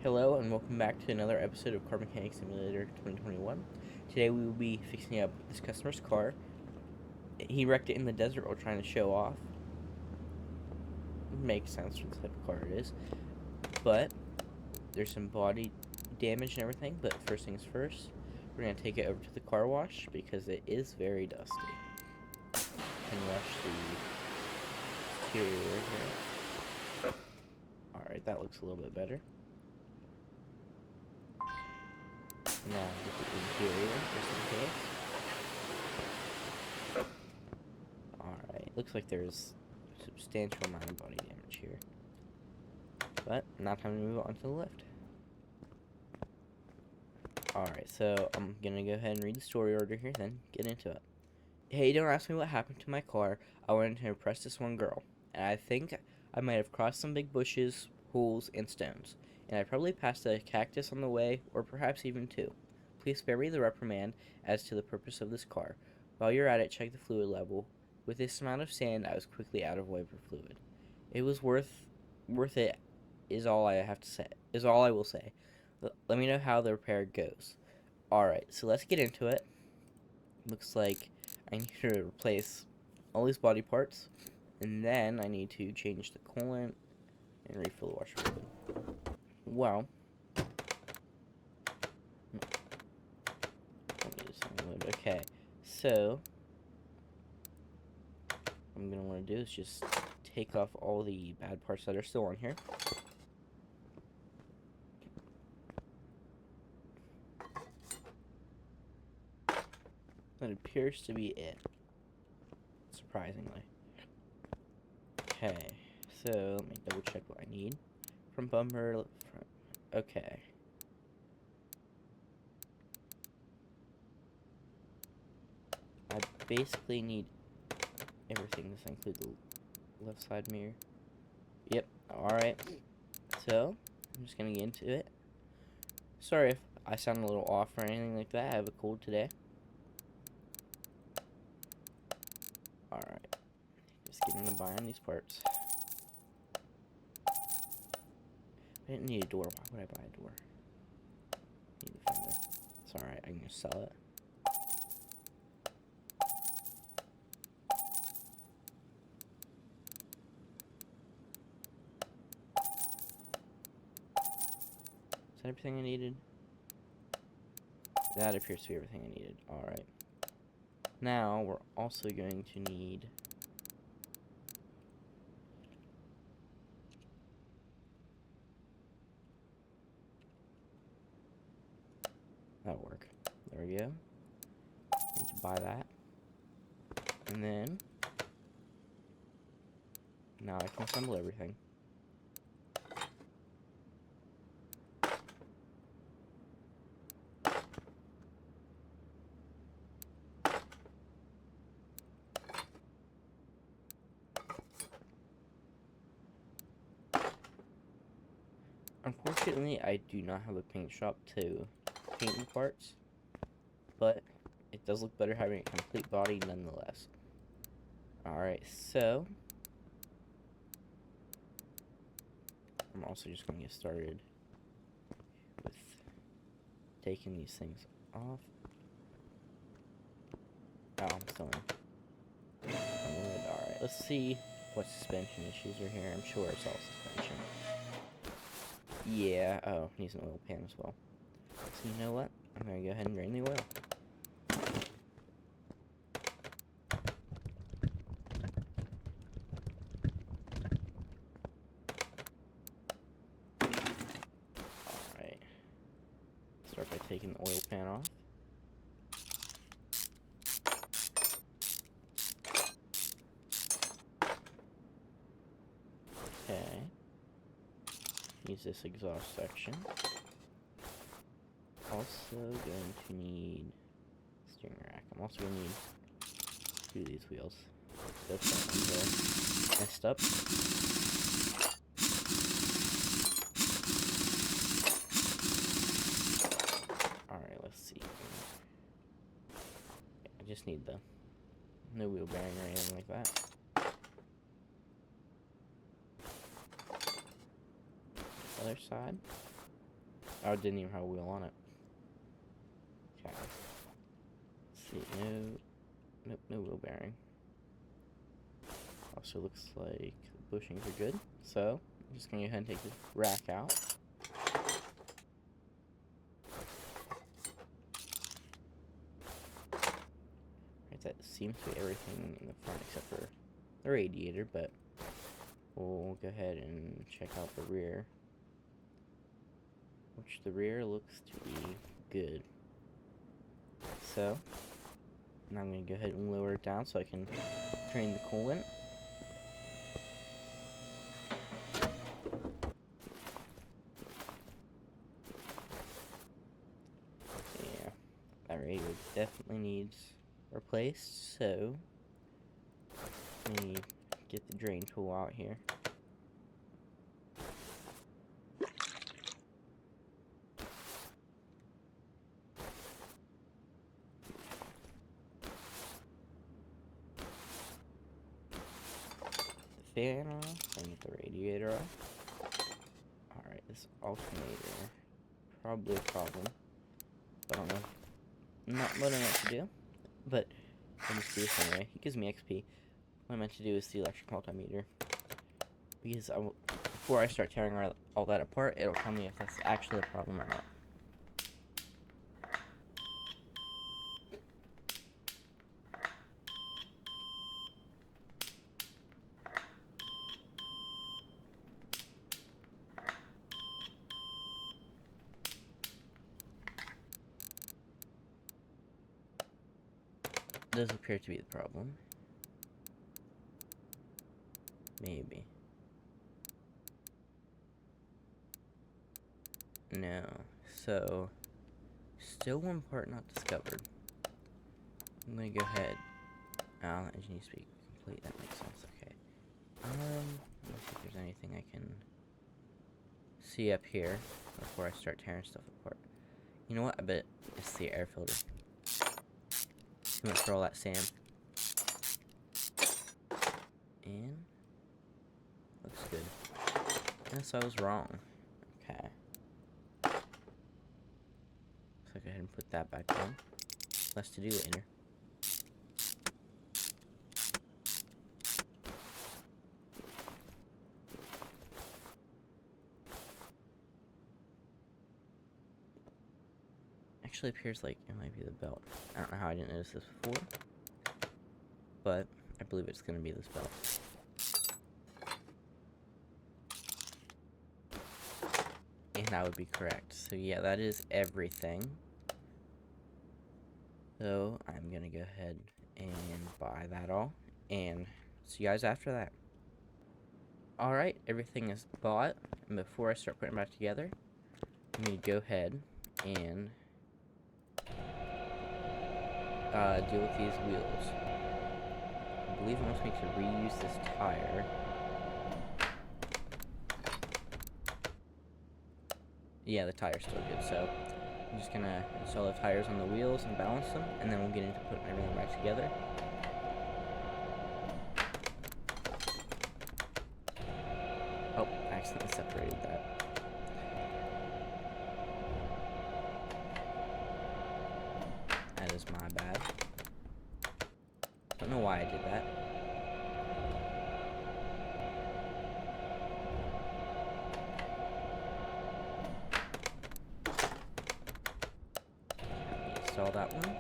Hello and welcome back to another episode of Car Mechanic Simulator 2021. Today we will be fixing up this customer's car. He wrecked it in the desert while trying to show off. Makes sense for the type of car it is. But there's some body damage and everything, but first things first, we're going to take it over to the car wash because it is very dusty. And wash the exterior here. Alright, that looks a little bit better. Now get the interior just in case. Alright, looks like there's a substantial amount of body damage here. But now time to move on to the lift. Alright, so I'm gonna go ahead and read the story order here, then get into it. Hey, don't ask me what happened to my car. I wanted to impress this one girl, and I think I might have crossed some big bushes, holes, and stones. And I probably passed a cactus on the way, or perhaps even two. Please spare me the reprimand as to the purpose of this car. While you're at it, check the fluid level. With this amount of sand, I was quickly out of wiper fluid. It was worth it, is all I have to say. Is all I will say. Let me know how the repair goes. Alright, so let's get into it. Looks like I need to replace all these body parts, and then I need to change the coolant and refill the washer fluid. Well, okay, so what I'm gonna want to do is just take off all the bad parts that are still on here. That appears to be it, surprisingly. Okay, so let me double check what I need. From bumper, okay. I basically need everything. This includes the left side mirror. Yep, alright. So, I'm just gonna get into it. Sorry if I sound a little off or anything like that. I have a cold today. Alright. Just getting to buying these parts. I didn't need a door. Why would I buy a door? Need a fender. It's alright, I can just sell it. Is that everything I needed? That appears to be everything I needed. Alright. Now, we're also going to need that'll work. There we go. Need to buy that. And then now I can assemble everything. Unfortunately, I do not have a paint shop to paint the parts, but it does look better having a complete body nonetheless. Alright, so I'm also just going to get started with taking these things off. Oh, I'm still in. Alright, let's see what suspension issues are here. I'm sure it's all suspension. Yeah, oh, needs an oil pan as well. So you know what? I'm going to go ahead and drain the oil. Alright. Start by taking the oil pan off. Okay. Use this exhaust section. Also going to need steering rack. I'm also going to need two of these wheels. Those ones are messed up. Alright, let's see. I just need the no wheel bearing or anything like that. Other side. Oh, it didn't even have a wheel on it. Okay. Let's see, nope, no wheel bearing. Also looks like the bushings are good. So, I'm just gonna go ahead and take the rack out. Right, that seems to be everything in the front except for the radiator, but we'll go ahead and check out the rear. Which the rear looks to be good. So, now I'm going to go ahead and lower it down so I can drain the coolant. Yeah, that radiator definitely needs replaced, so let me get the drain tool out here. Fan off and get the radiator off. Alright, this alternator, probably a problem. I don't know. Not what I meant to do, but let me see this anyway. It gives me XP. What I meant to do is the electric multimeter. Because before I start tearing all that apart, it'll tell me if that's actually a problem or not. Does appear to be the problem. Maybe. No. So, still one part not discovered. I'm gonna go ahead. Engine needs to be complete. That makes sense. Okay. Let's see if there's anything I can see up here before I start tearing stuff apart. You know what? I bet it's the air filter. Too much for all that sand. And looks good. Yes, I was wrong. Okay. So go ahead and put that back on. Less to do later. Actually appears like it might be the belt. I don't know how I didn't notice this before, but I believe it's going to be this belt. And that would be correct. So yeah, that is everything. So I'm going to go ahead and buy that all, and see you guys after that. Alright, everything is bought, and before I start putting it back together, I'm going to go ahead and deal with these wheels. I believe it wants me to reuse this tire. Yeah, the tire's still good, so I'm just gonna install the tires on the wheels and balance them, and then we'll get into putting everything back together. Oh, I accidentally separated that. That is my bad. Don't know why I did that. Install that one.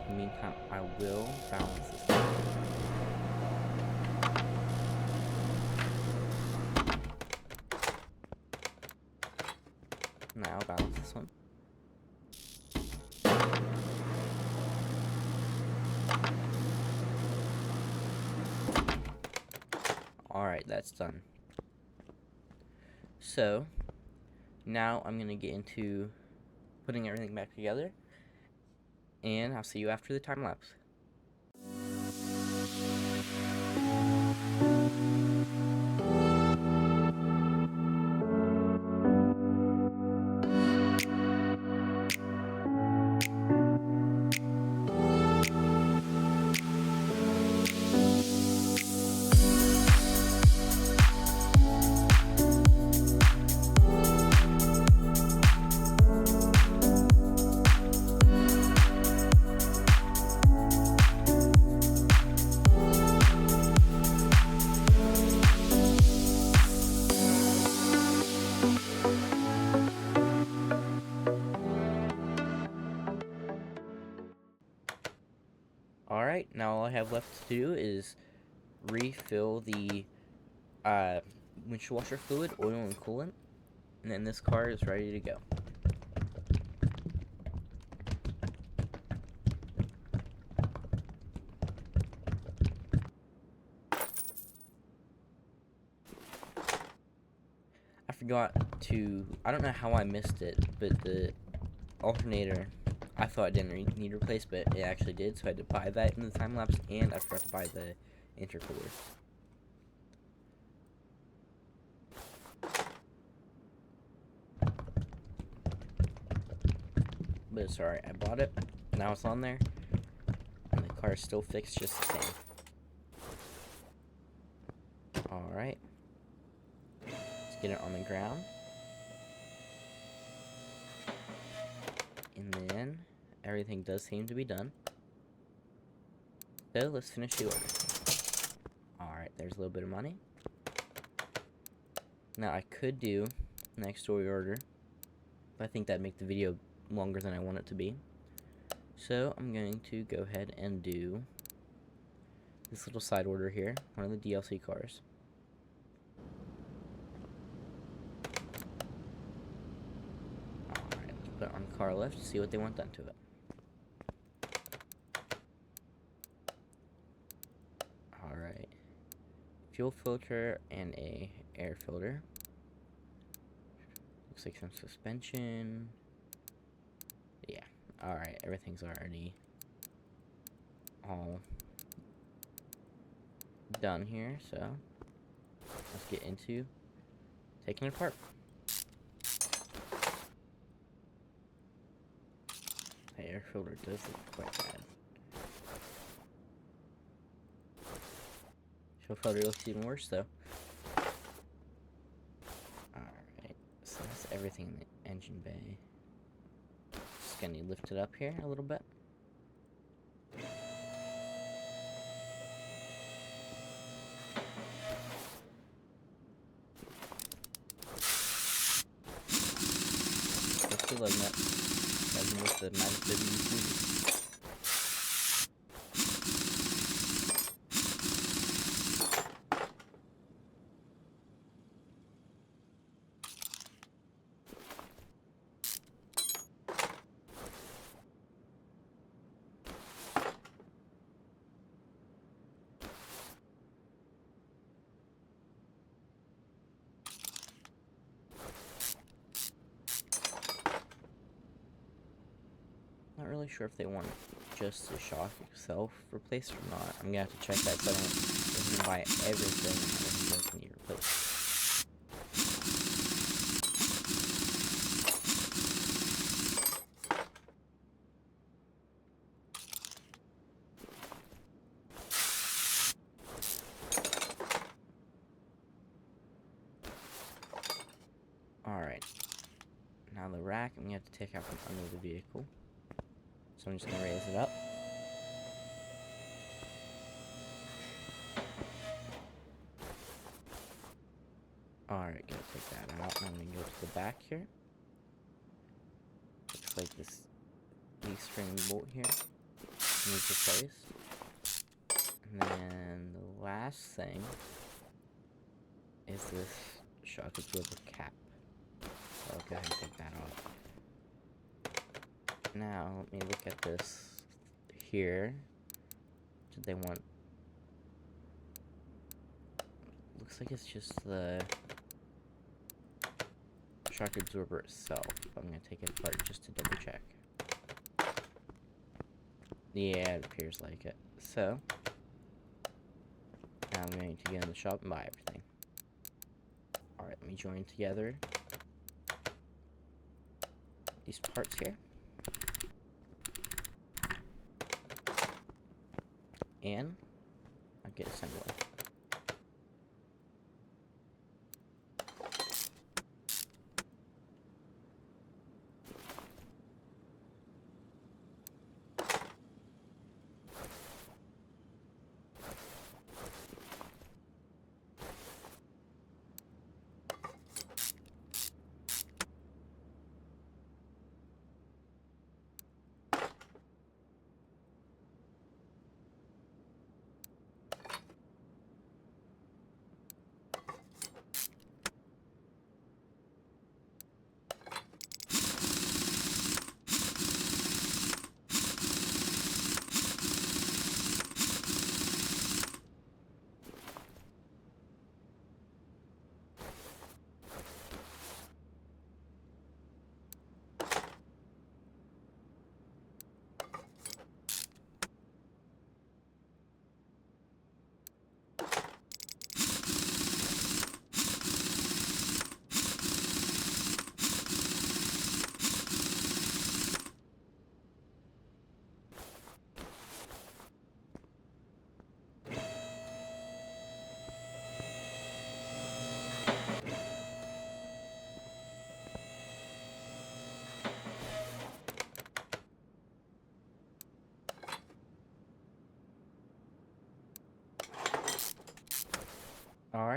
In the meantime, I will balance this one. Now I'll balance this one. Alright, that's done. So, now I'm going to get into putting everything back together, and I'll see you after the time lapse. Alright, now all I have left to do is refill the windshield washer fluid, oil, and coolant, and then this car is ready to go. I forgot to, I don't know how I missed it, but the alternator, I thought it didn't need replaced, but it actually did, so I had to buy that in the time lapse, and I forgot to buy the intercooler. But it's alright, I bought it, now it's on there, and the car is still fixed just the same. Alright. Let's get it on the ground. And then, everything does seem to be done. So, let's finish the order. Alright, there's a little bit of money. Now, I could do next story order, but I think that'd make the video longer than I want it to be. So, I'm going to go ahead and do this little side order here, one of the DLC cars. Alright, let's put it on car lift to see what they want done to it. Alright. Fuel filter and a air filter. Looks like some suspension. Yeah. Alright, everything's already all done here, so let's get into taking it apart. The air filter does look quite bad. Fuel filter looks even worse though. Alright, so that's everything in the engine bay. Just gonna lift it up here a little bit. Still loading up. Doesn't with the -50. Not really sure if they want just the shock itself replaced or not. I'm gonna have to check that so I don't buy everything that does need replaced. Alright. Now the rack I'm gonna have to take out from under the vehicle. So I'm just gonna raise it up. Alright, gonna take that out. I'm gonna go to the back here. Looks like this D-string bolt here needs replaced. And then the last thing is this shock absorber cap. So I'll go ahead and take that off. Now, let me look at this here. Did they want... Looks like it's just the shock absorber itself. I'm going to take it apart just to double check. Yeah, it appears like it. So, now I'm going to go in the shop and buy everything. Alright, let me join together these parts here. And I'll get assembly.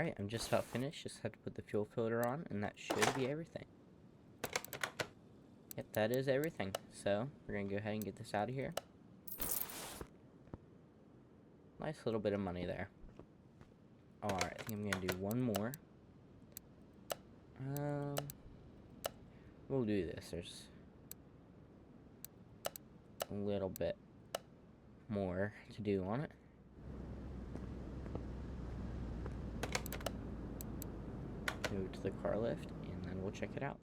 Alright, I'm just about finished. Just have to put the fuel filter on, and that should be everything. Yep, that is everything. So, we're going to go ahead and get this out of here. Nice little bit of money there. Alright, I think I'm going to do one more. We'll do this. There's a little bit more to do on it. Move to the car lift, and then we'll check it out.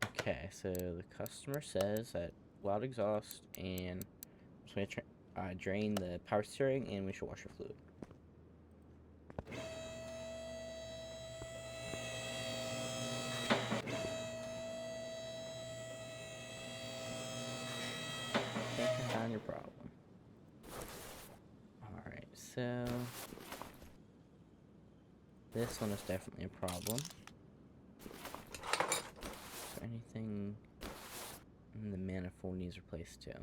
Okay, so the customer says that loud exhaust, and I'm just going to drain the power steering and windshield washer fluid. Think I found your problem. Alright, so this one is definitely a problem. So anything in the manifold needs replaced too. So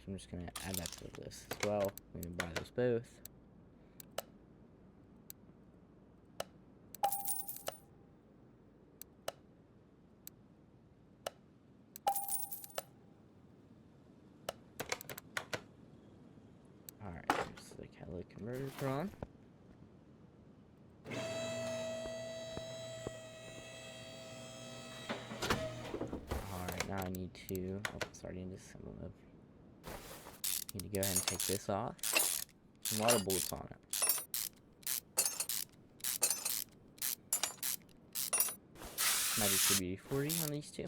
I'm just going to add that to the list as well. I'm going to buy those both. Alright, just the catalytic converter put on. Alright, now I need to... Oh, starting to disassemble mode. Need to go ahead and take this off. A lot of bolts on it. Might just be 40 on these two.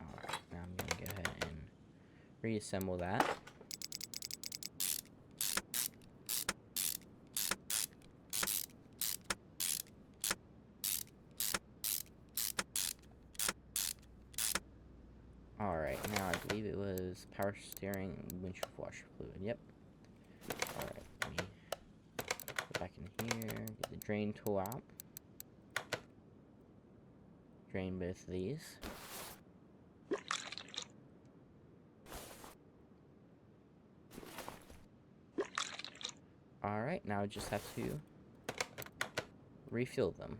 Alright, now I'm going to go ahead and reassemble that. Alright, now I believe it was power steering and windshield washer fluid. Yep. Alright, let me go back in here, get the drain tool out. Drain both of these. Alright, now I just have to refill them.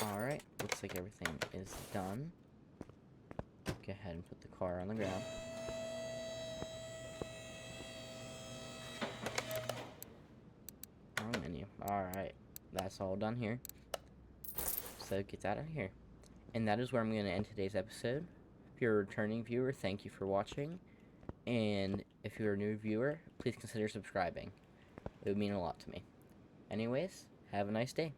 Alright, looks like everything is done. Go ahead and put the car on the ground. Wrong menu. Alright, that's all done here. So get that out of here. And that is where I'm going to end today's episode. If you're a returning viewer, thank you for watching. And if you're a new viewer, please consider subscribing. It would mean a lot to me. Anyways, have a nice day.